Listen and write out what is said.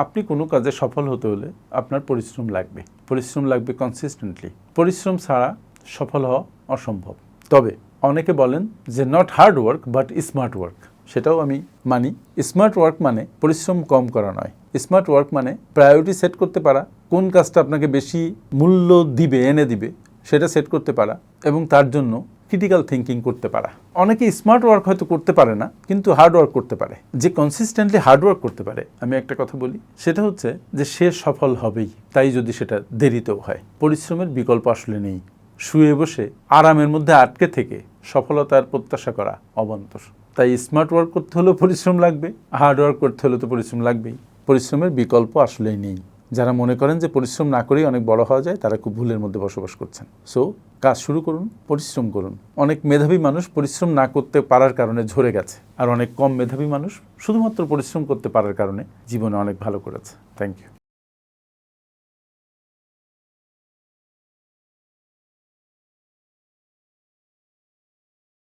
আপনি কোনো কাজে সফল হতে হলে আপনার পরিশ্রম লাগবে কনসিস্টেন্টলি। পরিশ্রম ছাড়া সফল হওয়া অসম্ভব। তবে অনেকে বলেন যে not hard work but smart work, সেটাও আমি মানি। স্মার্ট ওয়ার্ক মানে পরিশ্রম কম করা নয়। স্মার্ট ওয়ার্ক মানে প্রায়োরিটি সেট করতে পারা, কোন কাজটা আপনাকে বেশি মূল্য এনে দিবে সেটা সেট করতে পারা, এবং তার জন্য ক্রিটিক্যাল থিঙ্কিং করতে পারা। অনেকে স্মার্ট ওয়ার্ক হয়তো করতে পারে না, কিন্তু হার্ড ওয়ার্ক করতে পারে। যে কনসিস্টেন্টলি হার্ড ওয়ার্ক করতে পারে, আমি একটা কথা বলি, সেটা হচ্ছে যে সে সফল হবেই, তাই যদি সেটা দেরিতেও হয়। পরিশ্রমের বিকল্প আসলে নেই। শুয়ে বসে আরামের মধ্যে আটকে থেকে সফলতার প্রত্যাশা করা অবান্তর। তাই স্মার্ট ওয়ার্ক করতে হলেও পরিশ্রম লাগবে, হার্ড ওয়ার্ক করতে হলেও তো পরিশ্রম লাগবেই। পরিশ্রমের বিকল্প আসলেই নেই। যারা মনে করেন যে পরিশ্রম না করেই অনেক বড় হওয়া যায়, তারা খুব ভুলের মধ্যে বসবাস করছেন। সো কাজ শুরু করুন, পরিশ্রম করুন। অনেক মেধাবী মানুষ পরিশ্রম না করতে পারার কারণে ঝরে গেছে, আর অনেক কম মেধাবী মানুষ শুধুমাত্র পরিশ্রম করতে পারার কারণে জীবনে অনেক ভালো করেছে। Thank you.